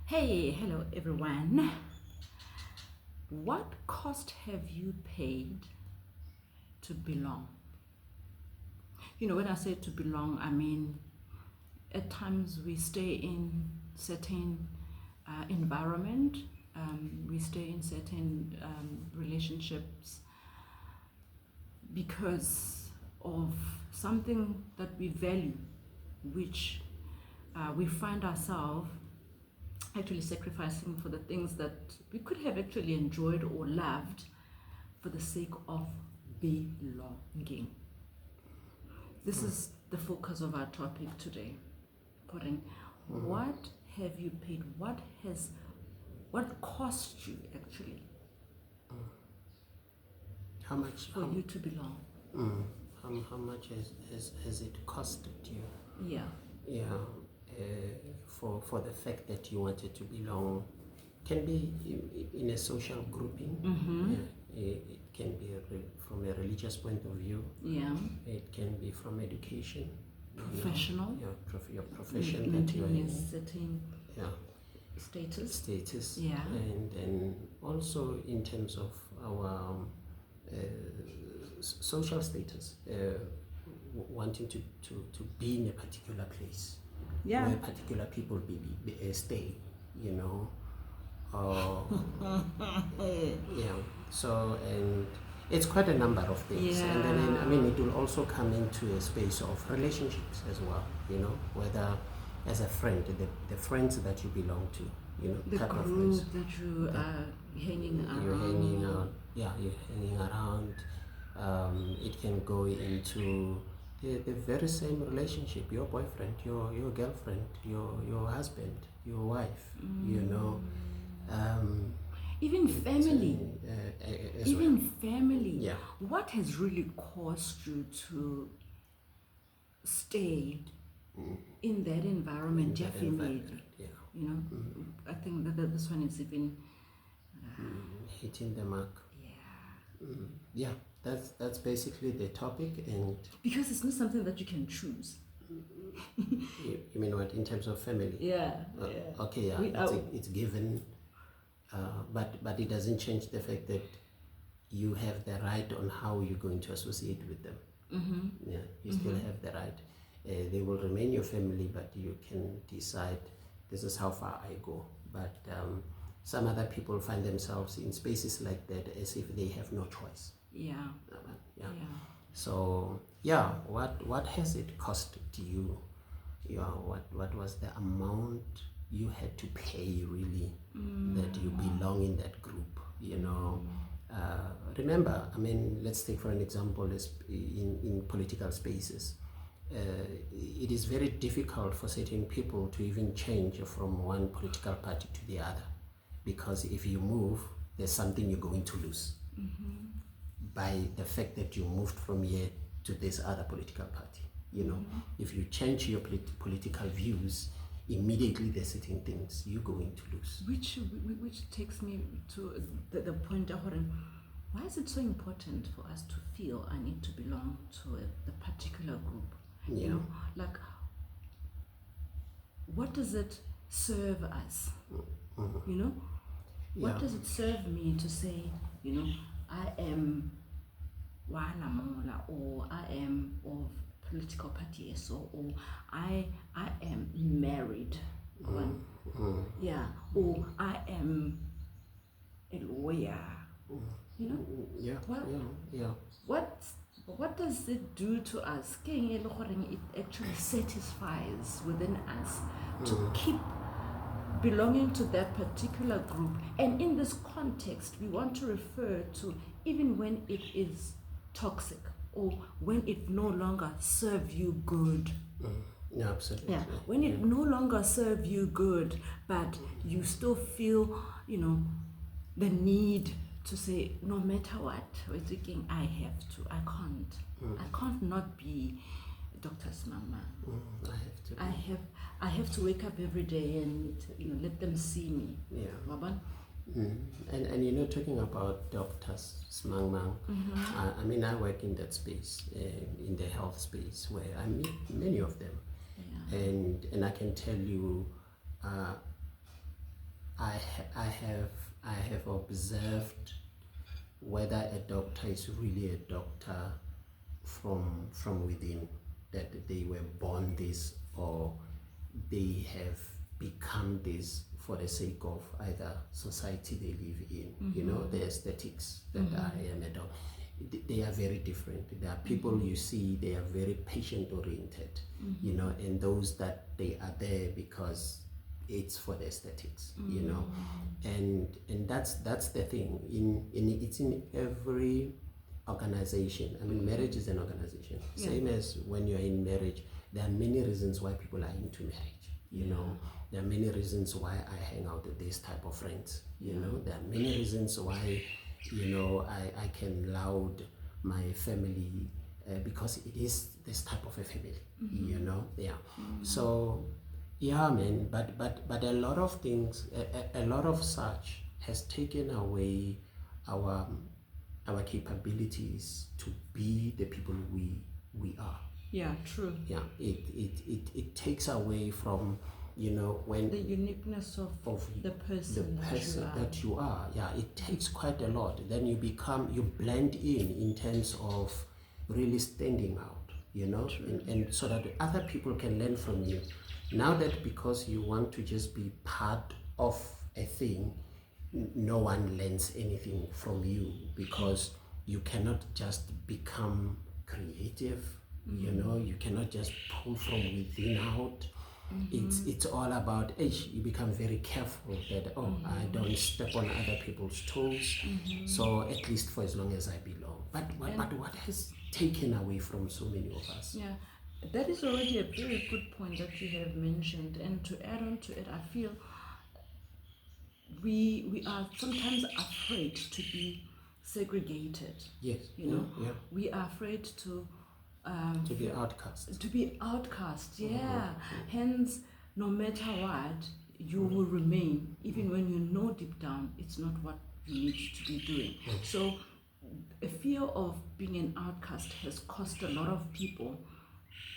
Hey, hello everyone. What cost have you paid to belong? When I say to belong, I mean at times we stay in certain environment, we stay in certain relationships because of something that we value, which we find ourselves actually sacrificing for the things that we could have actually enjoyed or loved for the sake of belonging. This is the focus of our topic today. What have you paid? What cost you actually How much for you to belong? How much has it costed you? Yeah. For the fact that you wanted to belong, can be in a social grouping. It can be from a religious point of view. Yeah. It can be from education, Professional. your profession that you are Maintaining a in. certain Status. Yeah. And then also in terms of our social status, wanting to be in a particular place. Yeah. Where particular people stay, so, and it's quite a number of things. Yeah. And then it will also come into a space of relationships as well, whether as a friend, the friends that you belong to, The type of group friends that you are hanging around. you're hanging out. Yeah, you're hanging around. It can go into the very same relationship, your boyfriend, your girlfriend, your husband, your wife, Even family. Even well. family. Yeah. What has really caused you to stay in that environment? That Definitely. environment, yeah. I think that this one is even Hitting the mark. yeah. Yeah, that's basically the topic. And Because it's not something that you can choose. you mean what, in terms of family? Yeah. Okay, yeah, it's given, but it doesn't change the fact that you have the right on how you're going to associate with them. Yeah, you still have the right. They will remain your family, but you can decide, this is how far I go. But some other people find themselves in spaces like that as if they have no choice. Yeah. So yeah, what has it cost to you? What was the amount you had to pay really that you belong in that group? Remember, let's take for an example, in political spaces. It is very difficult for certain people to even change from one political party to the other, because if you move, there's something you're going to lose by the fact that you moved from here to this other political party. If you change your political views, immediately there's certain things you're going to lose. Which takes me to the point of why is it so important for us to feel I need to belong to a particular group? Yeah. Like, what does it serve us? What does it serve me to say, I am Wanamola, or I am of political party SO, or I am married, or I am a lawyer. What does it do to us? It actually satisfies within us to keep belonging to that particular group. And in this context, we want to refer to even when it is toxic or when it no longer serves you good. Yeah, absolutely. Yeah, when it no longer serves you good, but you still feel, the need to say, no matter what, we're thinking, I can't not be Dr. Smama. I have to wake up every day and let them see me. Yeah. And talking about doctors, Smang, I work in that space, in the health space, where I meet many of them. Yeah. And I can tell you, I have observed whether a doctor is really a doctor from within, that they were born this or they have become this for the sake of either society they live in, you know, the aesthetics that I am a doctor. They are very different. There are people you see, they are very patient oriented, you know, and those that they are there because it's for the aesthetics, you know, and that's the thing. It's in every organization. I mean, marriage is an organization. Same as when you're in marriage, there are many reasons why people are into marriage. You know, there are many reasons why I hang out with this type of friends. You know, there are many reasons why, you know, I can laud my family because it is this type of a family. You know, So, yeah, man. But a lot of things, a lot of such has taken away our capabilities to be the people we are. Yeah, true. Yeah, it takes away from, you know, when the uniqueness of the person, that you are. Yeah, it takes quite a lot. Then you blend in terms of really standing out, you know, and so that other people can learn from you. Now that because you want to just be part of a thing, no one learns anything from you, because you cannot just become creative. You know, you cannot just pull from within out. It's all about you become very careful that I don't step on other people's toes. So at least for as long as I belong. But what has taken away from so many of us? Yeah, that is already a very good point that you have mentioned. And to add on to it, I feel we are sometimes afraid to be segregated. Yes. You know, we are afraid to be outcast. To be outcast, yeah. Hence, no matter what, you will remain, even when you know deep down it's not what you need to be doing. So, a fear of being an outcast has caused a lot of people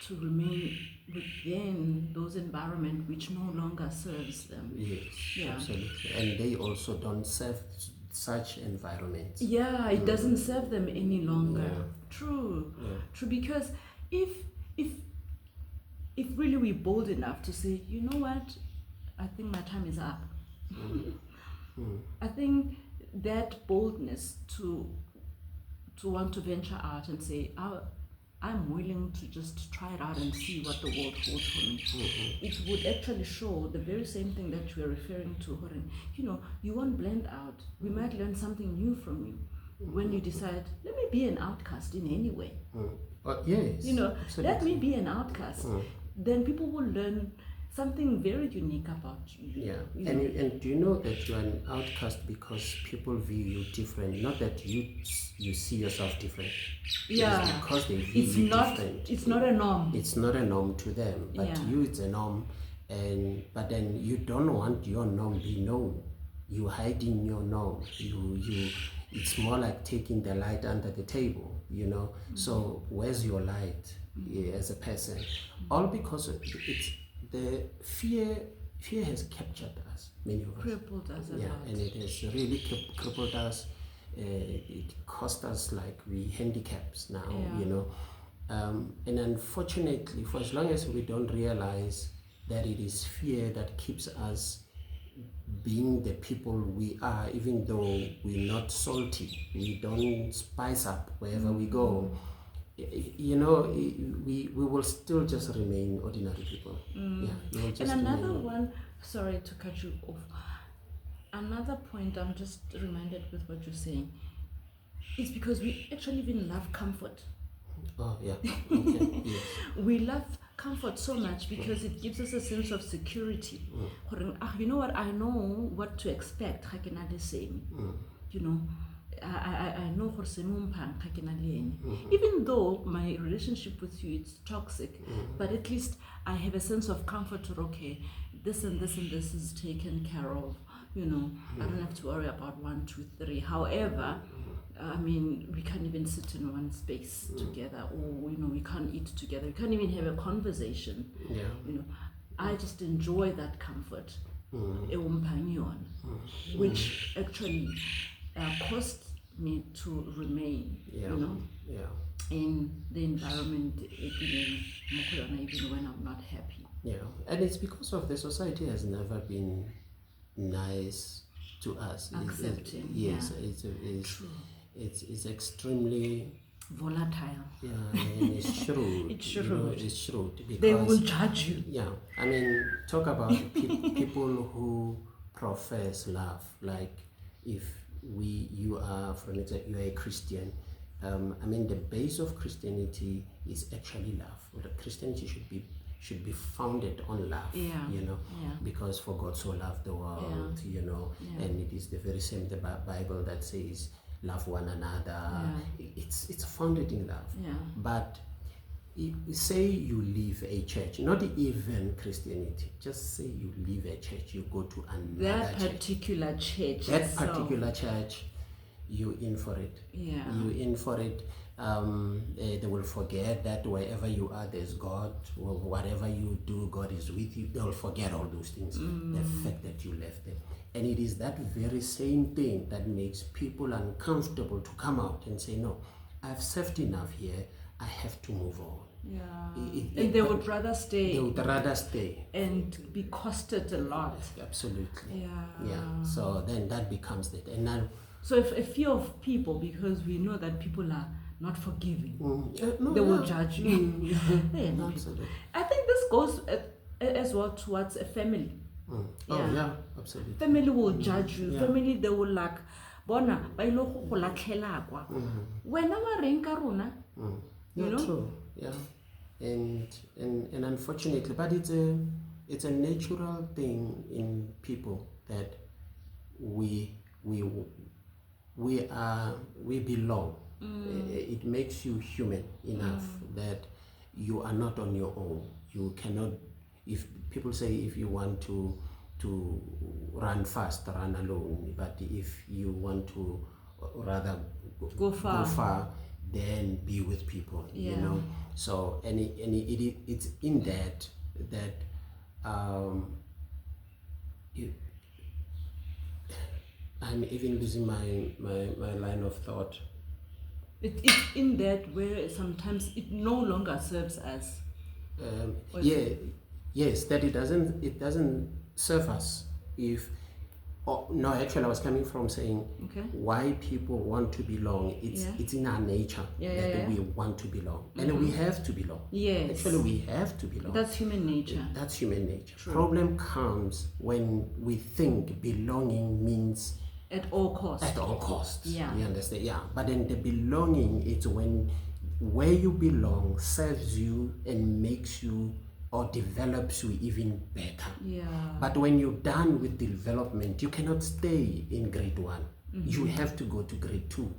to remain within those environments which no longer serves them. Yes, absolutely. And they also don't serve such environments. Yeah, it doesn't serve them any longer. True, because if really we're bold enough to say, you know what, I think my time is up. I think that boldness to want to venture out and say, I'm willing to just try it out and see what the world holds for me. It would actually show the very same thing that you are referring to, Horen. You know, you won't blend out. We might learn something new from you when you decide, let me be an outcast in any way. Yes. You know, absolutely. let me be an outcast. Then people will learn something very unique about you. Yeah, and do you know that you're an outcast because people view you different? Not that you see yourself different. Yeah, it is because they view you different. It's not a norm. It's not a norm to them, but to you it's a norm. But then you don't want your norm be known. You hiding your norm. It's more like taking the light under the table. You know. So where's your light as a person? All because it's the fear has captured us, many of us. Crippled us a lot. And it has really crippled us. It cost us like we handicaps now, you know. And unfortunately, for as long as we don't realize that it is fear that keeps us being the people we are, even though we're not salty, we don't spice up wherever we go, you know, we will still just remain ordinary people. And another one, sorry to cut you off, another point I'm just reminded with what you're saying is because we actually even love comfort. Oh yeah. Okay. Yes. We love comfort so much because it gives us a sense of security. You know what, I know what to expect. You know, I know even though my relationship with you is toxic, but at least I have a sense of comfort to, okay, this and this and this is taken care of. You know, I don't have to worry about 1, 2, 3. However, I mean, we can't even sit in one space together, or you know, we can't eat together. We can't even have a conversation. Yeah. You know, I just enjoy that comfort, which actually caused me to remain, in the environment, even when I'm not happy. Yeah, and it's because of the society has never been nice to us. Accepting. Yes, True. it's extremely Volatile. Yeah, and it's shrewd. It's shrewd. It's shrewd because They will judge you. Yeah, I mean, talk about people who profess love. Like, if you are, for example, you are a Christian. I mean, the base of Christianity is actually love. Christianity should be founded on love. Because for God so loved the world, and it is the very same the Bible that says love one another. It's founded in love. But say you leave a church, not even Christianity, just say you leave a church, you go to another particular church. That particular church, you in for it. You in for it. They will forget that wherever you are, there's God. Or whatever you do, God is with you. They will forget all those things. The fact that you left them. And it is that very same thing that makes people uncomfortable to come out and say, no, I've served enough here. I have to move on. And they would rather stay. They would rather stay. And be costed a lot. Absolutely. Yeah. So then that becomes it. And now, so if a few of people, because we know that people are not forgiving, they will judge you. Absolutely. I think this goes as well towards a family. Absolutely. Family will judge you. Family, they will like, bona ba ilo go latlhela kwa. Wena wa reng ka rona? True. And unfortunately, but it's a natural thing in people that we belong. It makes you human enough that you are not on your own. You cannot. If people say if you want to run fast, run alone. But if you want to rather go far, then be with people. So it's in that I'm even losing my line of thought. It's in that where sometimes it no longer serves us. Yes, that it doesn't serve us if. No, actually, I was coming from saying why people want to belong. It's in our nature that we want to belong, and we have to belong. Yes, actually, we have to belong. That's human nature. That's human nature. True. Problem comes when we think belonging means at all costs. At all costs. You understand? But then the belonging is when where you belong serves you and makes you or develops you even better. But when you're done with development, you cannot stay in grade 1. You have to go to grade 2.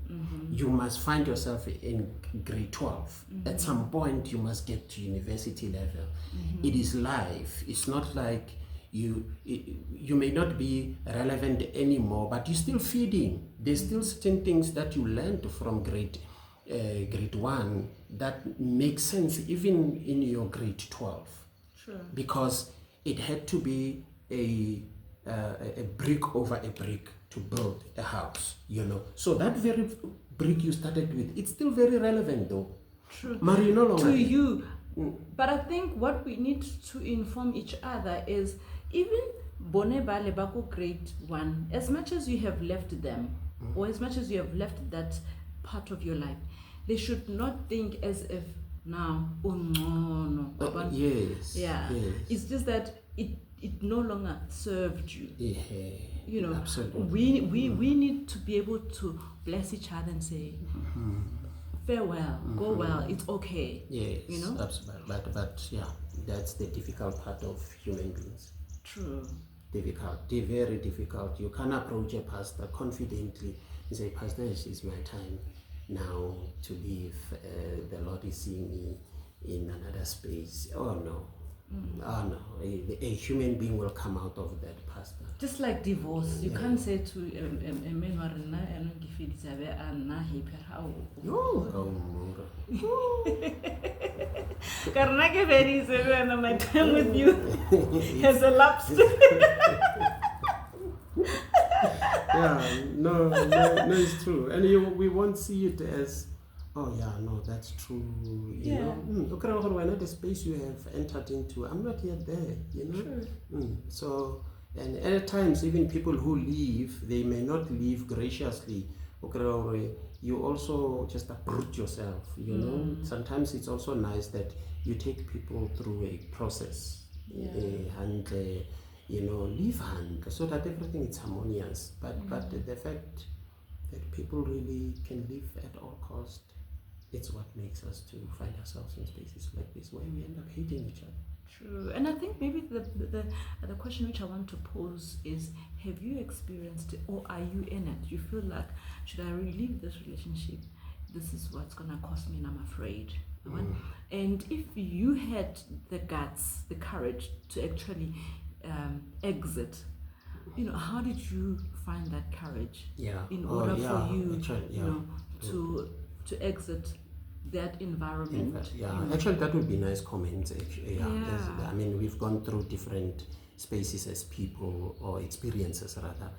You must find yourself in grade 12. At some point, you must get to university level. It is life. It's not like you may not be relevant anymore, but you're still feeding. There's still certain things that you learned from grade 1 that make sense even in your grade 12. Sure. Because it had to be a brick over a brick to build a house, So that very brick you started with, it's still very relevant though. True. Marino to you. But I think what we need to inform each other is even Bone Bale Bako grade 1, as much as you have left them, or as much as you have left that part of your life, they should not think as if now, yes. It's just that it no longer served you. Absolutely. We need to be able to bless each other and say farewell, go well, it's okay. Yes, absolutely. But that's the difficult part of human beings. True. Difficult, very difficult. You can approach a pastor confidently and say, Pastor, it's my time now to leave. The Lord is seeing me in another space. Oh no, No, a human being will come out of that, Pastor. Just like divorce, you can't say to a man or a man, and if it's a happy how. Karnake very severe, my time with you has elapsed. Yeah, no, it's true. And we won't see it as, oh yeah, no, that's true. You know, okay, we're not the space you have entered into. I'm not yet there, you know. Sure. So, and at times, even people who leave, they may not leave graciously. Okay, you also just uproot yourself, you know. Sometimes it's also nice that you take people through a process and you know, leave hand so that everything is harmonious. But the fact that people really can live at all cost, it's what makes us to find ourselves in spaces like this where we end up hating each other. True. And I think maybe the question which I want to pose is, have you experienced it, or are you in it? You feel like, should I leave this relationship? This is what's gonna cost me and I'm afraid. And if you had the guts, the courage to actually exit, you know, how did you find that courage in order for you, you know, to exit that environment? Actually, that would be nice comments. Actually, I mean, we've gone through different spaces as people, or experiences rather,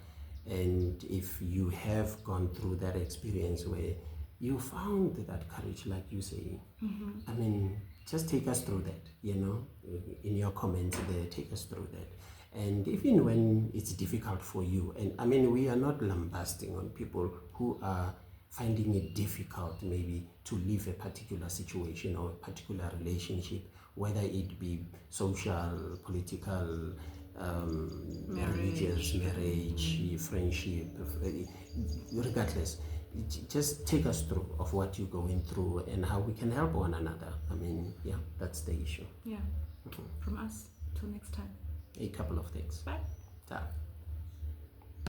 and if you have gone through that experience where you found that courage, like you say, I mean, just take us through that, you know, in your comments there, take us through that. And even when it's difficult for you, and I mean, we are not lambasting on people who are finding it difficult maybe to leave a particular situation or a particular relationship, whether it be social, political, religious, marriage, friendship, regardless. Just take us through of what you're going through and how we can help one another. I mean, yeah, that's the issue. Yeah. From us, till next time. A couple of things. Bye. Ta.